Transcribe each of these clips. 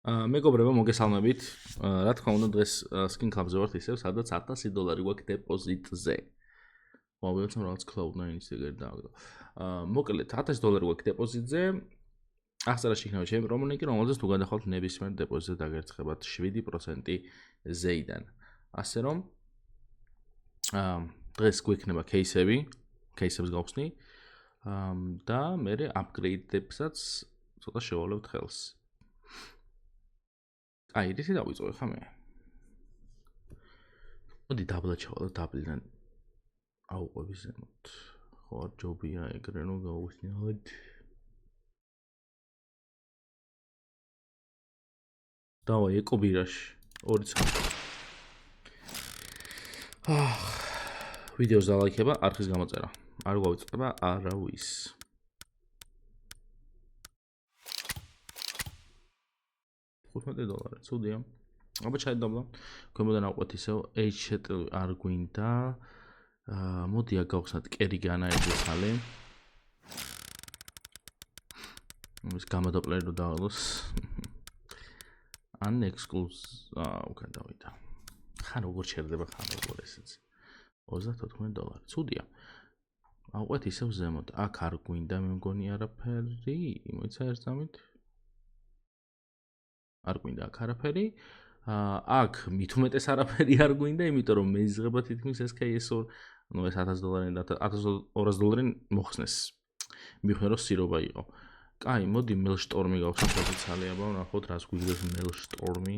მეგობრებო, მოგესალმებით. Რა თქმა უნდა, დღეს Skin Club-ზე ვართ ისევ, სადაც $1000 გვაქვს დეპოზიტზე. მოვიწყოთ რაღაც Cloud9-ის ეგრე დააგდო. მოკლედ $1000 გვაქვს დეპოზიტზე. აღწერაში იქნება ჩემი პრომონიკი, რომელზეც თუ გადახვალთ ნებისმიერ დეპოზიტზე დაგერცხებათ 7% ზეიდან. ასე რომ დღეს გვექნება кейსებს გავხსნი და მე upgrade-ებსაც ცოტა შევავლებთ ხელს. აი, რითი დავიწყო ხა მე? მოდი დაბლად ჩავალ და დაბლიდან აუყვები ზემოთ. ხო, არ ჯობია ეგრე რომ გავუსნიოთ. დავაი ეკობირაში 2 წამი. ვიდეოს დალაიქება, არხის გამოწერა. არ გვავიწყდება არავის. $15, ცუდია. აბა ჩაიდაბლა. ქვემოდან ავყვეთ ისევ HT არ გვინდა. მოდი აქ გავხსნათ კერიგანა ეძალი. ის გამოდაპლერო დაალოს. ან ექსკლუზ უკან დავიდა. ხან როგორ ჩერდება ხან როგორ ესეც. $34. ცუდია. ავყვეთ ისევ ზემოთ. აქ არ გვინდა მე მგონი არაფერი. მოიცა ერთ წამით. არ გვინდა აქ არაფერი. აქ მით უმეტეს არაფერი არ გვინდა, იმიტომ რომ მეიზღება თითქმის ეს KS-ო, ну ეს $1000 და $1200 მოხსნეს. მიხნე რომ სირობა იყო. კაი, მოდი Maelstrom-ი გავხსნათ ოფიციალი, აბა ნახოთ რას გვიგდეს Maelstrom-ი.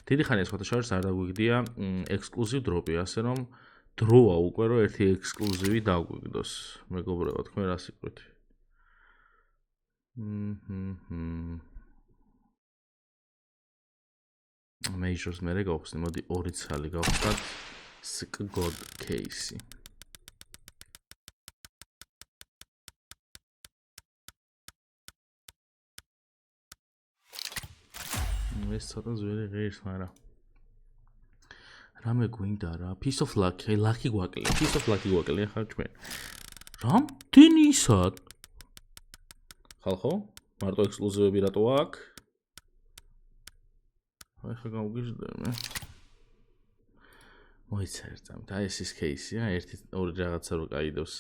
დიდი ხანია სხვათა შორის არ დაგვიგდია ექსკლუზივ დროპი, ასე რომ დროა უკვე რომ ერთი ექსკლუზივი დაგვიგდოს. მეგობრებო, თქვენ რა სიყვით? Measures მე გავხსნი, მოდი 2 ცალი გავხსნათ SKGod case-ი. ეს ცოტა ძველი ღირს, მაგრამ რამე გვინდა რა, piece of luck, lucky გვაკლია, piece of lucky გვაკლია ხარ ჩვენ. რამდენისად? ხალხო, მარტო ექსკლუზივები რატო აქვს? აი ხა გავგიჟდე მე. მოიცა ერთ წამით, აი ეს ის кейსია, ორი რაღაცა რო გაიდოს.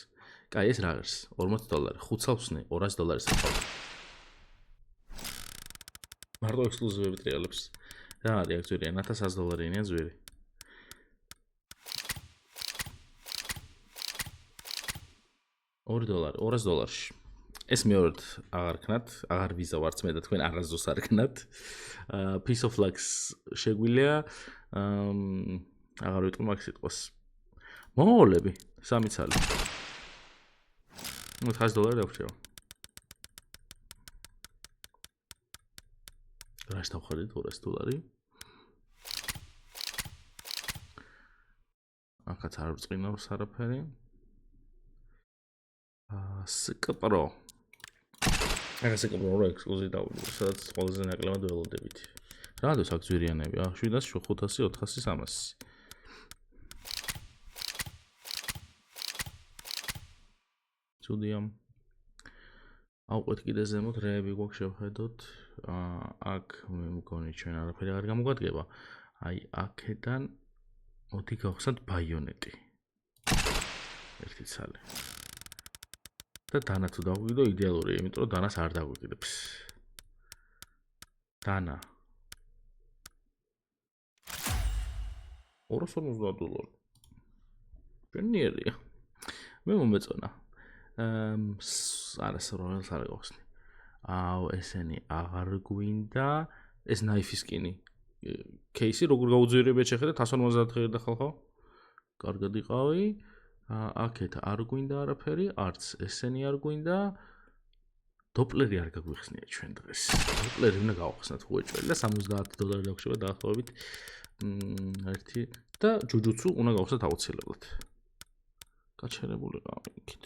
კაი, ეს რა არის? $40, 5 წავსნე, $200 საფავ. მარტო ექსკლუზივები ტრიალებს. რა არის აქ ძვირიან? $1100-ია ძვირი. $2, $200-ში. ეს მეორედ აღარ ქნათ, აღარ ვიზავართ მე და თქვენ არასდროს არ ქნათ. Piece of luck შეგვიძლია აღარ ვიტყვი მაგ სიტყვას. მომავლები 3 ცალი. ну $1000 დაგვჭირა. რას დავხარდით $200? აქაც არ ვწყინავს არაფერი. SKPro. ეს SKPro ექსკლუზივი დავუდგე, სადაც ყველაზე ნაკლებად ველოდებით. რადოს აქ ძვირიანები? 700, 500, 400, 300. ცუდია. ავყვეთ კიდე ზემოთ რეები გვაქვს შევხედოთ. აქ მე მგონი ჩვენ არაფერი არ გამოგვადგება. აი აქედან მოდი გავხსნათ ბაიონეტი. ერთი ცალი. და დანა თუ დაგვიგდო იდეალურია, იმიტომ რომ დანას არ დაგვიგდებს. დანა. $250. ბენიერია. მე მომეწონა. არასროლს არ გავხსნი. ესენი აღარ გვინდა. ეს ნაიფის სკინი. кейსი როგორ გაუძვირებია შეხედეთ 150 ღირდა ხალხო. კარგად იყავი. აქეთ არ გვინდა არაფერი, არც ესენი არ გვინდა. დოპლერი არ გაგვიხსნია ჩვენ დღეს. დოპლერი უნდა გავხსნათ უეჭველი და $70 დაგვრჩება დაახლოებით. ერთი და ჯუჯუცუ უნდა გავხსნათ აუცილებლად. გაჩერებული ყავი იქით.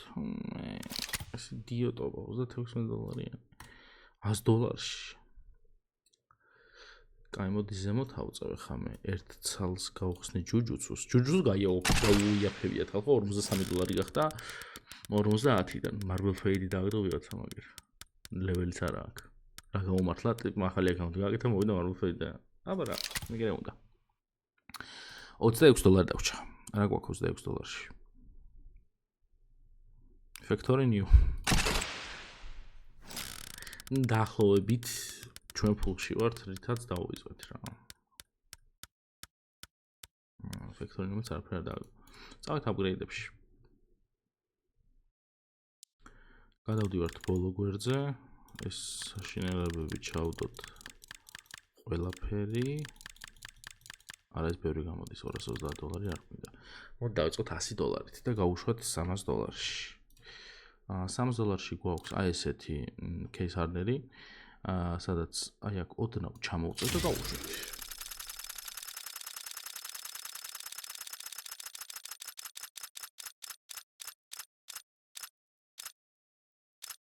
ეს იდიოტობა $36-იანი. $100-ში. კაი, მოდი ზემოთ ავწევე ხამე. ერთ ცალს გავხსნი ჯუჯუცუს. ჯუჯუცუს გაუიაფებიათ ხალხო, $43 გახდა 50-დან. Marble Fade დააგდო ვიღაცა მაგერ. ლეველიც არა აქვს. რა გამომართლა ტიპმა ახალი აკაუნტი გააკეთა მოვიდა მარბულფერი და აბა რა მიგრე უნდა $26 დავჭა რა გვაქვს $26 Factory new დაახლოებით ჩვენ ფულში ვართ რითაც დავუვიწყეთ რა Factory new-ს არაფერ არ დავიღო წავით upgrade-ებში გადავდივართ ბოლო გვერდზე ეს საშინელებები ჩავდოთ ყველაფერი არა ეს ბევრი გამოდის $230 არ მინდა მოდი დავიწყოთ $100-ით და გავუშვათ $300-ში $300-ში გვაქვს აი ესეთი case hardener-ი სადაც აი აქ ოდნავ ჩამოვწევ და გავუშვით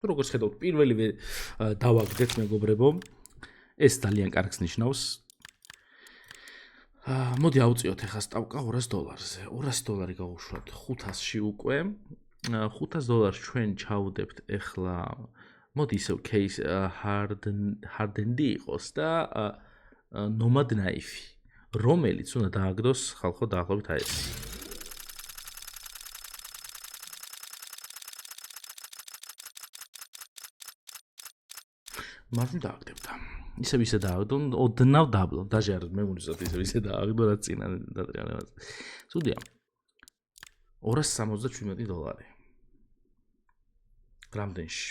როგორც ხედავთ პირველივე დავაგდეთ მეგობრებო ეს ძალიან კარგს ნიშნავს მოდი ავწიოთ ახლა სტავკა $200-ზე $200 გავუშვათ 500-ში უკვე $500 ჩვენ ჩავდებთ ახლა მოდი ისევ case hardened იყოს და nomad knife რომელიც უნდა დააგდოს ხალხო დაახლოებით აი ეს მაგრამ დააგდებთ ისევ ისე დააგდონ ოდნავ დაბლო დაჟე არ მე მგონისაც ისე დააგდო რა წინა დატრიანებას სუდია $277 რამდენში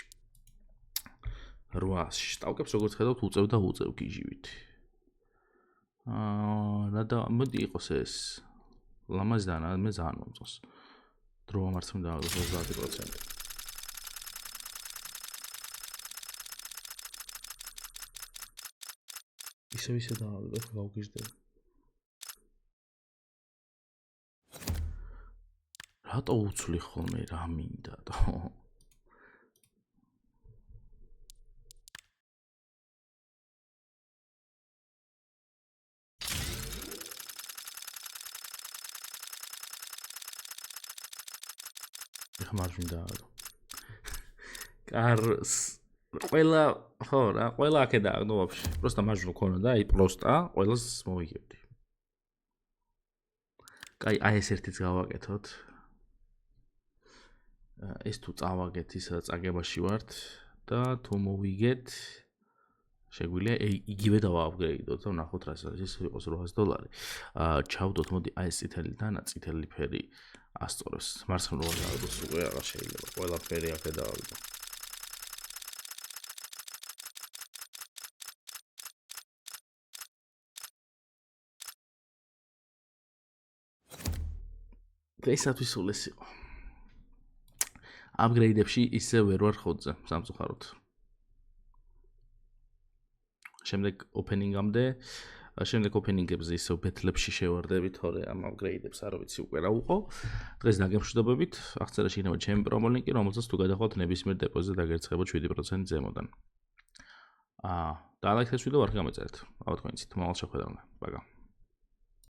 800-ში სტავკებს როგორც ხედავთ უწევ და უწევ გიჟივით რა და მოდი იყოს ეს ლამაზი და მე ძალიან მომწონს დრო ამარცხ მინდა 30% ისე დააგდო გავგიჟდები რატო უცვლი ხოლმე რა მინდა და ეხა მარჯვნივ დააგდო კარს ყველა ხო რა ყველა აქე დააგდო ვაფშე просто მარჯვნივ ქონა და აი просто ყველას მოვიგებდი კაი აი ეს ერთიც გავაკეთოთ ეს თუ წავაგეთ ისა წაგებაში ვართ და თუ მოვიგეთ შეგვიძლია იგივე დავააპგრეიდოთ და ვნახოთ რა ის იყოს $800 ჩავდოთ მოდი აი ეს წითელი და წითელი ფერი ასწორებს მარცხნივ დავაგდოს უკვე აღარ შეიძლება ყველა ფერი აქე დავაგდო დღეისათვის სულ ეს იყო upgrade-ებში ისე ვერ ვარ ხოძზე სამწუხაროდ შემდეგ opening-ამდე შემდეგ opening-ებზე ისე ბეთლებში შევარდებით თორე ამ upgrade-ებს არ ვიცი უკვე რა უყო დღეს დაგემშვიდობებით აღწერაში იქნება ჩემი პრომო ლინკი რომელსაც თუ გადახვალთ ნებისმიერ დეპოზიტზე დაგერცხებოთ 7% ზემოდან და ლაიქს ვიდეო არ გამეწერეთ ალბათ თქვენიცით მომავალ შეხვედრამდე პაგა